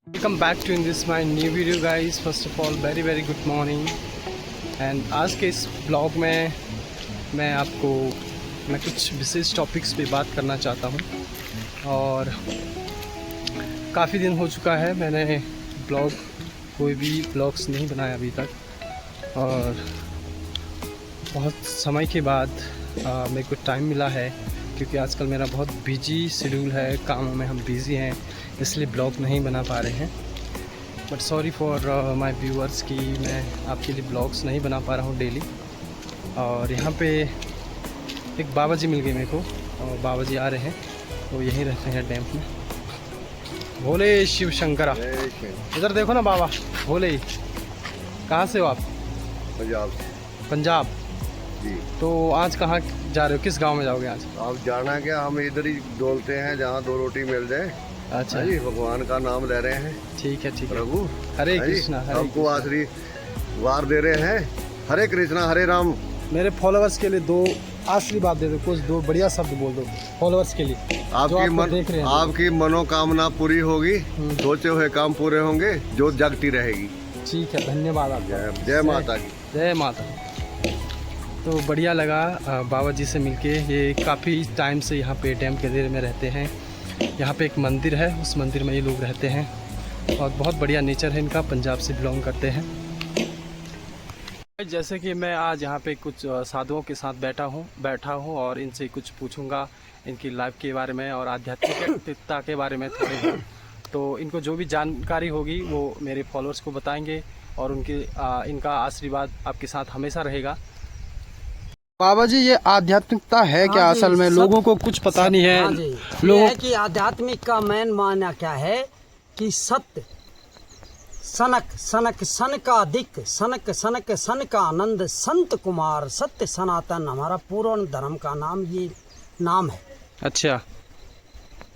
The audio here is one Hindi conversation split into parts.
Welcome back to in this my new video guys. First of all very good morning. And आज के इस ब्लॉग में मैं कुछ विशेष टॉपिक्स पे बात करना चाहता हूँ। और काफ़ी दिन हो चुका है मैंने कोई भी ब्लॉग्स नहीं बनाया अभी तक, और बहुत समय के बाद मेरे को टाइम मिला है, क्योंकि आजकल मेरा बहुत बिजी शेड्यूल है, कामों में हम बिज़ी हैं, इसलिए ब्लॉग नहीं बना पा रहे हैं। But sorry for my viewers कि मैं आपके लिए ब्लॉग्स नहीं बना पा रहा हूँ डेली। और यहाँ पे एक बाबा जी मिल गए मेरे को, और बाबा जी आ रहे हैं, वो यहीं रहते हैं डैम में। भोले शिव शंकरा, इधर देखो ना बाबा भोले। कहाँ से हो आप? पंजाब। पंजाब जी। तो आज कहाँ जा रहे हो, किस गांव में जाओगे आज? आप जाना क्या, हम इधर ही डोलते हैं जहाँ दो रोटी मिल जाए। अच्छा जी, भगवान का नाम ले रहे हैं। ठीक है प्रभु हरे कृष्णा। हमको आशीर्वाद दे रहे हैं। हरे कृष्णा हरे राम। मेरे फॉलोअर्स के लिए दो आशीर्वाद दे दो, कुछ दो बढ़िया शब्द बोल दो फॉलोअर्स के लिए। आपकी मनोकामना पूरी होगी, सोचे हुए काम पूरे होंगे, जो जगती रहेगी। ठीक है, धन्यवाद आप। जय माता की। जय माता। तो बढ़िया लगा बाबा जी से मिलके। ये काफ़ी टाइम से यहाँ पे डैम के घेरे में रहते हैं। यहाँ पे एक मंदिर है, उस मंदिर में ये लोग रहते हैं, और बहुत बढ़िया नेचर है इनका, पंजाब से बिलोंग करते हैं। जैसे कि मैं आज यहाँ पे कुछ साधुओं के साथ बैठा हूँ और इनसे कुछ पूछूंगा इनकी लाइफ के बारे में और आध्यात्मिकता के बारे में थोड़े बहुत। तो इनको जो भी जानकारी होगी वो मेरे फॉलोअर्स को बताएंगे, और इनका आशीर्वाद आपके साथ हमेशा रहेगा। बाबा जी, ये आध्यात्मिकता है क्या? असल में लोगों को कुछ पता नहीं है। लोगों है कि आध्यात्मिक का मेन माना क्या है कि सत्य सनक सनक सन का दिक सनक सनक सन का आनंद संत कुमार सत्य सनातन, हमारा पूर्ण धर्म का नाम ये नाम है। अच्छा,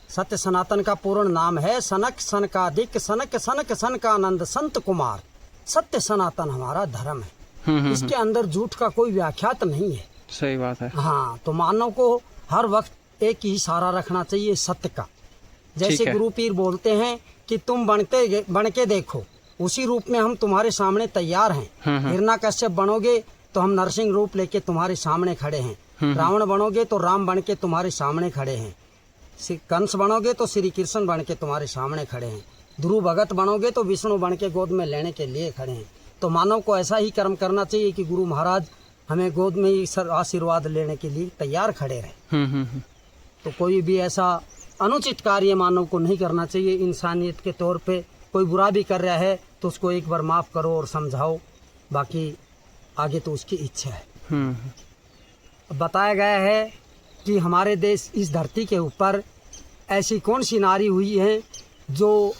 सत्य सनातन का पूर्ण नाम है सनक सन का दिक सनक सनक सन का आनंद संत कुमार सत्य सनातन, हमारा धर्म है। इसके अंदर झूठ का कोई व्याख्यात नहीं है। सही बात है। हाँ, तो मानव को हर वक्त एक ही सहारा रखना चाहिए, सत्य का। जैसे गुरु पीर बोलते हैं कि तुम बन के देखो, उसी रूप में हम तुम्हारे सामने तैयार हैं। हिरण्यकश्यप बनोगे तो हम नरसिंह रूप लेके तुम्हारे सामने खड़े हैं। रावण बनोगे तो राम बन के तुम्हारे सामने खड़े हैं। कंस बनोगे तो श्री कृष्ण बन के तुम्हारे सामने खड़े हैं। ध्रुव भगत बनोगे तो विष्णु बन के गोद में लेने के लिए खड़े हैं। तो मानव को ऐसा ही कर्म करना चाहिए कि गुरु महाराज हमें गोद में ही आशीर्वाद लेने के लिए तैयार खड़े रहे। तो कोई भी ऐसा अनुचित कार्य मानव को नहीं करना चाहिए। इंसानियत के तौर पे कोई बुरा भी कर रहा है तो उसको एक बार माफ करो और समझाओ, बाकी आगे तो उसकी इच्छा है। बताया गया है कि हमारे देश इस धरती के ऊपर ऐसी कौन सी नारी हुई है जो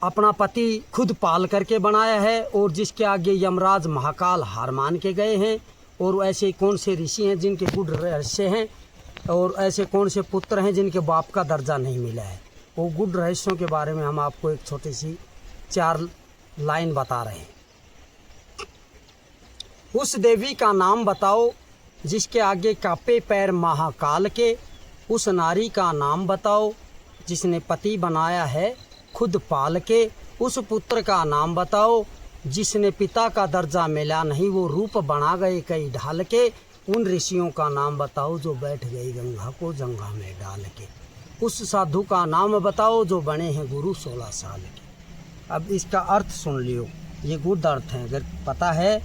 अपना पति खुद पाल करके बनाया है, और जिसके आगे यमराज महाकाल हार मान के गए हैं। और ऐसे कौन से ऋषि हैं जिनके गुड रहस्य हैं, और ऐसे कौन से पुत्र हैं जिनके बाप का दर्जा नहीं मिला है। वो गुड रहस्यों के बारे में हम आपको एक छोटी सी 4 लाइन बता रहे हैं। उस देवी का नाम बताओ जिसके आगे कांपे पैर महाकाल के। उस नारी का नाम बताओ जिसने पति बनाया है खुद पाल के। उस पुत्र का नाम बताओ जिसने पिता का दर्जा मिला नहीं, वो रूप बना गए कई ढाल के। उन ऋषियों का नाम बताओ जो बैठ गई गंगा को जंगा में डाल के। उस साधु का नाम बताओ जो बने हैं गुरु 16 साल के। अब इसका अर्थ सुन लियो, ये गुड अर्थ है। अगर पता है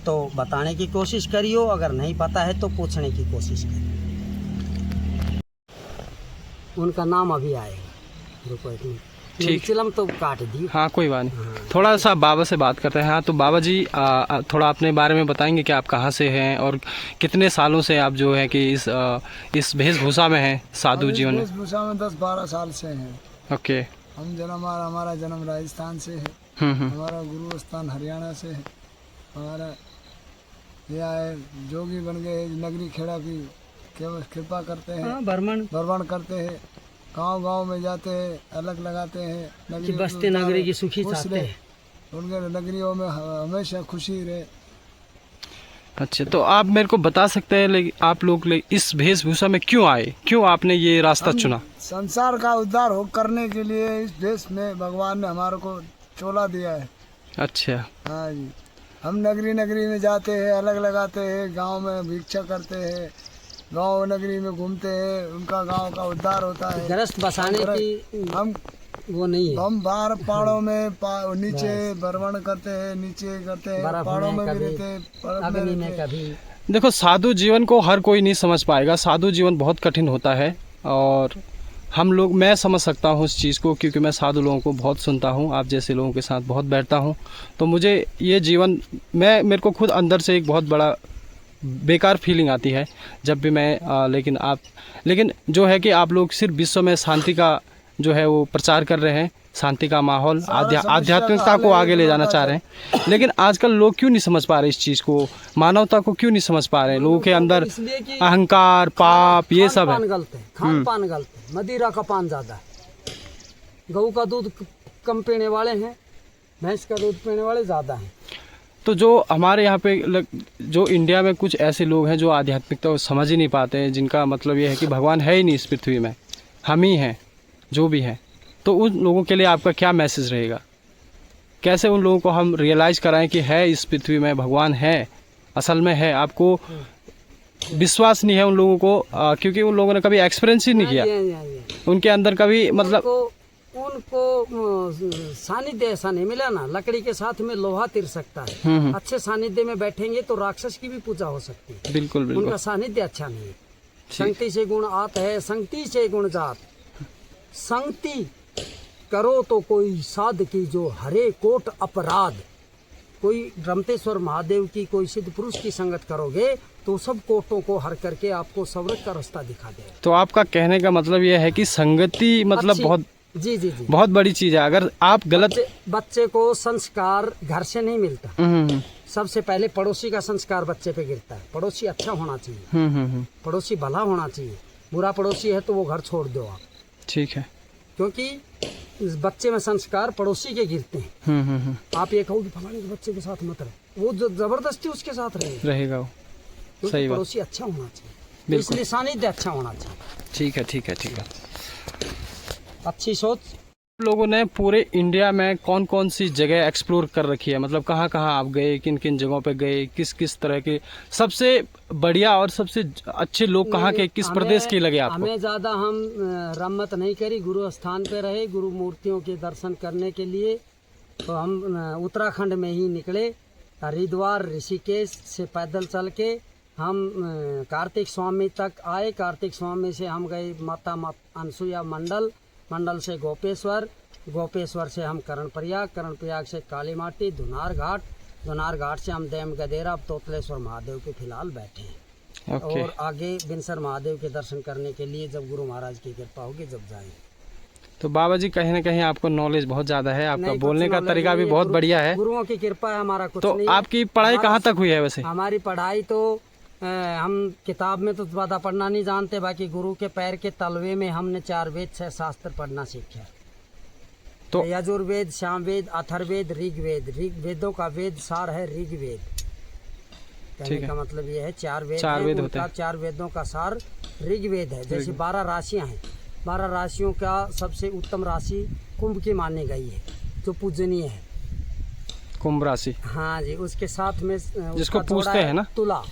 तो बताने की कोशिश करियो, अगर नहीं पता है तो पूछने की कोशिश करियो। उनका नाम अभी आएगा, रुको एक मिनट। ठीक, चिलम तो काट दी। हाँ कोई बात नहीं। थोड़ा सा बाबा से बात करते हैं। हाँ, तो बाबा जी थोड़ा अपने बारे में बताएंगे कि आप कहाँ से हैं और कितने सालों से आप जो है कि इस वेशभूषा में हैं, साधु जीवन में? वेशभूषा में 10-12 साल से हैं। ओके। हमारा जन्म राजस्थान से है। हमारा गुरु स्थान हरियाणा से है। हमारा यह है जोगी बन गए, नगरी खेड़ा की कृपा करते हैं, भ्रमण करते हैं, गांव में जाते हैं, अलग लगाते हैं। कि बस्ती नगरी की सुखी चाहते हैं, उनके नगरियों में हमेशा खुशी रहे। अच्छा, तो आप मेरे को बता सकते हैं आप लोग इस वेशभूषा में क्यों आए, क्यों आपने ये रास्ता चुना? संसार का उद्धार हो करने के लिए इस देश में भगवान ने हमारे को चोला दिया है। अच्छा। हाँ जी, हम नगरी नगरी में जाते हैं, अलग लगाते हैं, गांव में भिक्षा करते हैं, गांव नगरी में घूमते हैं, उनका गांव का उद्धार होता है। गृहस्थ बसाने की हम वो नहीं है। हम बाहर पहाड़ों में नीचे भ्रमण करते हैं, नीचे करते हैं, पहाड़ों में भी रहते हैं, अग्नि में कभी। देखो, साधु जीवन को हर कोई नहीं समझ पाएगा। साधु जीवन बहुत कठिन होता है और मैं समझ सकता हूँ इस चीज़ को, क्योंकि मैं साधु लोगों को बहुत सुनता हूँ, आप जैसे लोगों के साथ बहुत बैठता हूँ। तो मुझे ये जीवन मेरे को खुद अंदर से एक बहुत बड़ा बेकार फीलिंग आती है जब भी मैं लेकिन जो है कि आप लोग सिर्फ विश्व में शांति का जो है वो प्रचार कर रहे हैं, शांति का माहौल, आध्यात्मिकता को आगे ले जाना चाह रहे हैं। लेकिन आजकल लोग क्यों नहीं समझ पा रहे इस चीज़ को, मानवता को क्यों नहीं समझ पा रहे? लोगों के अंदर अहंकार, पाप, ये सब है। खान पान गलत है, मदिरा का पान ज़्यादा है, गऊ का दूध कम पीने वाले हैं, भैंस का दूध पीने वाले ज़्यादा हैं। तो जो हमारे यहाँ पे जो इंडिया में कुछ ऐसे लोग हैं जो आध्यात्मिकता को समझ ही नहीं पाते हैं, जिनका मतलब ये है कि भगवान है ही नहीं इस पृथ्वी में, हम ही हैं जो भी हैं, तो उन लोगों के लिए आपका क्या मैसेज रहेगा? कैसे उन लोगों को हम रियलाइज़ कराएं कि है इस पृथ्वी में भगवान है, असल में है? आपको विश्वास नहीं है उन लोगों को, क्योंकि उन लोगों ने कभी एक्सपीरियंस ही नहीं किया, उनके अंदर कभी मतलब उनको सानिध्य ऐसा नहीं मिला ना। लकड़ी के साथ में लोहा तिर सकता है, अच्छे सानिध्य में बैठेंगे तो राक्षस की भी पूजा हो सकती है। बिल्कुल बिल्कुल। उनका सानिध्य अच्छा नहीं है। संगति से गुण आत है, संगति से गुण जात। संगति करो तो कोई साध की जो हरे कोट अपराध। कोई रमतेश्वर महादेव की, कोई सिद्ध पुरुष की संगत करोगे तो सब कोटों को हर करके आपको स्वर्ग का रास्ता दिखा दे। तो आपका कहने का मतलब यह है कि संगति मतलब बहुत जी बहुत बड़ी चीज है। अगर आप गलत बच्चे को संस्कार घर से नहीं मिलता, सबसे पहले पड़ोसी का संस्कार बच्चे पे गिरता है। पड़ोसी अच्छा होना चाहिए, पड़ोसी भला होना चाहिए। बुरा पड़ोसी है तो वो घर छोड़ दो आप, ठीक है, क्योंकि इस बच्चे में संस्कार पड़ोसी के गिरते हैं। आप ये कहो कि फलाने के बच्चे के साथ मत रहे, वो जबरदस्ती उसके साथ रहेगा वो। सही बात, पड़ोसी अच्छा होना चाहिए, इसलिए सानिध्य अच्छा होना चाहिए। ठीक है, ठीक है, ठीक है। अच्छी सोच। लोगों ने पूरे इंडिया में कौन कौन सी जगह एक्सप्लोर कर रखी है, मतलब कहाँ कहाँ आप गए, किन किन जगहों पे गए, किस किस तरह के सबसे बढ़िया और सबसे अच्छे लोग कहाँ के, किस प्रदेश के लगे आपको? हमें ज़्यादा हम रमत नहीं करी, गुरु स्थान पे रहे, गुरु मूर्तियों के दर्शन करने के लिए। तो हम उत्तराखंड में ही निकले, हरिद्वार ऋषिकेश से पैदल चल के हम कार्तिक स्वामी तक आए। कार्तिक स्वामी से हम गए माता अनसुईया मंडल से गोपेश्वर से हम कर्णप्रयाग से काली माटी, धुनार घाट से हम देम गदेरा, अब तोतलेश्वर महादेव के फिलहाल बैठे हैं। और आगे बिनसर महादेव के दर्शन करने के लिए जब गुरु महाराज की कृपा होगी जब जाएंगे। तो बाबा जी कहीं ना कहीं आपको नॉलेज बहुत ज़्यादा है, आपका बोलने का तरीका भी बहुत बढ़िया है। गुरुओं की कृपा है, हमारा कुछ तो नहीं। आपकी पढ़ाई कहाँ तक हुई है वैसे? हमारी पढ़ाई तो हम किताब में तो ज़्यादा पढ़ना नहीं जानते, बाकी गुरु के पैर के तलवे में हमने 4 वेद 6 शास्त्र पढ़ना सीखा। तो यजुर्वेद, सामवेद, अथर्ववेद, ऋग्वेद। ऋग्वेदों का वेद सार है ऋग्वेद। कहने का मतलब ये है 4 वेद होते हैं। 4 वेदों का सार ऋग्वेद है। जैसे 12 राशियां हैं, 12 राशियों का सबसे उत्तम राशि कुंभ की मानी गई है, जो पूजनीय है। कुंभ राशि, हाँ जी। उसके साथ में जिसको पूछते हैं ना, तुला।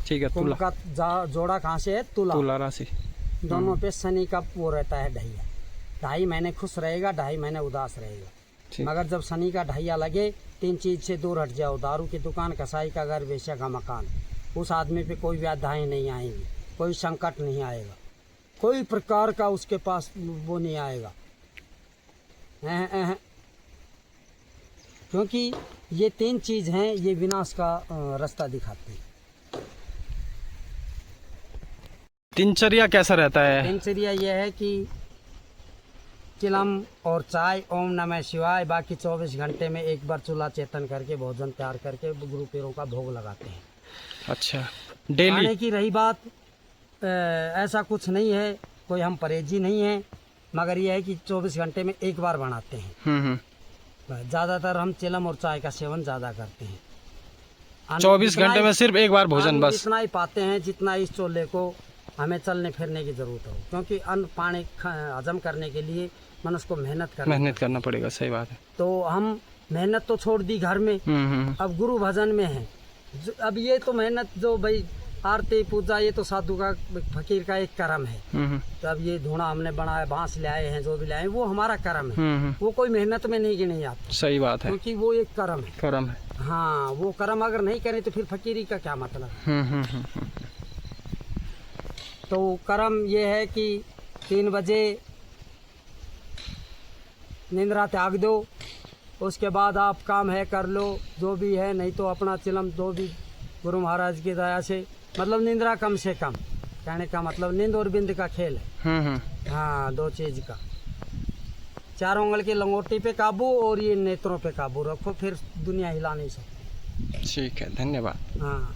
ठीक है, कुंभ का जोड़ा कहाँ से है? तुला राशि। दोनों पे शनि का वो रहता है ढैया। 2.5 महीने खुश रहेगा, 2.5 महीने उदास रहेगा। मगर जब शनि का ढैया लगे, 3 चीज से दूर हट जाओ, दारू की दुकान, कसाई का घर, वेश्या का मकान। उस आदमी पे कोई व्याधाएं नहीं आएंगी, कोई संकट नहीं आएगा, कोई प्रकार का उसके पास वो नहीं आएगा। क्योंकि ये 3 चीज हैं, ये विनाश का रास्ता दिखाती है। दिनचर्या कैसा रहता है? दिनचर्या यह है कि चिलम और चाय, ओम नमः शिवाय, बाकी 24 घंटे में एक बार चूल्हा चेतन करके भोजन तैयार करके गुरु पीरों का भोग लगाते हैं। अच्छा, डेली? खाने की रही बात, ऐसा कुछ नहीं है, कोई हम परहेजी नहीं है, मगर यह है कि 24 घंटे में एक बार बनाते हैं। ज़्यादातर हम चिलम और चाय का सेवन ज़्यादा करते हैं। 24 घंटे में सिर्फ एक बार भोजन बस। इतना ही पाते हैं जितना इस चोले को हमें चलने फिरने की जरूरत हो, क्योंकि अन्न पानी हजम करने के लिए मनुष्य को मेहनत करना पड़ेगा। सही बात है। तो हम मेहनत तो छोड़ दी घर में, अब गुरु भजन में है। अब ये तो मेहनत जो भाई आरती पूजा ये तो साधु का फकीर का एक कर्म है। तो अब ये धुना हमने बनाया, बांस ले आए हैं, जो भी ले आए वो हमारा कर्म है। वो कोई मेहनत में नहीं गिने जाता। सही बात है, क्योंकि वो एक कर्म है। हाँ, वो कर्म अगर नहीं करें तो फिर फकीरी का क्या मतलब। तो कर्म ये है कि 3 बजे निंद्रा त्याग दो, उसके बाद आप काम है कर लो जो भी है, नहीं तो अपना चिलम जो भी गुरु महाराज की दया से, मतलब निंद्रा कम से कम, कहने का मतलब नींद और बिंद का खेल है। हाँ, 2 चीज का। 4 उंगल की लंगोटी पे काबू और ये नेत्रों पे काबू रखो, फिर दुनिया हिला नहीं सकती। ठीक है, धन्यवाद। हाँ।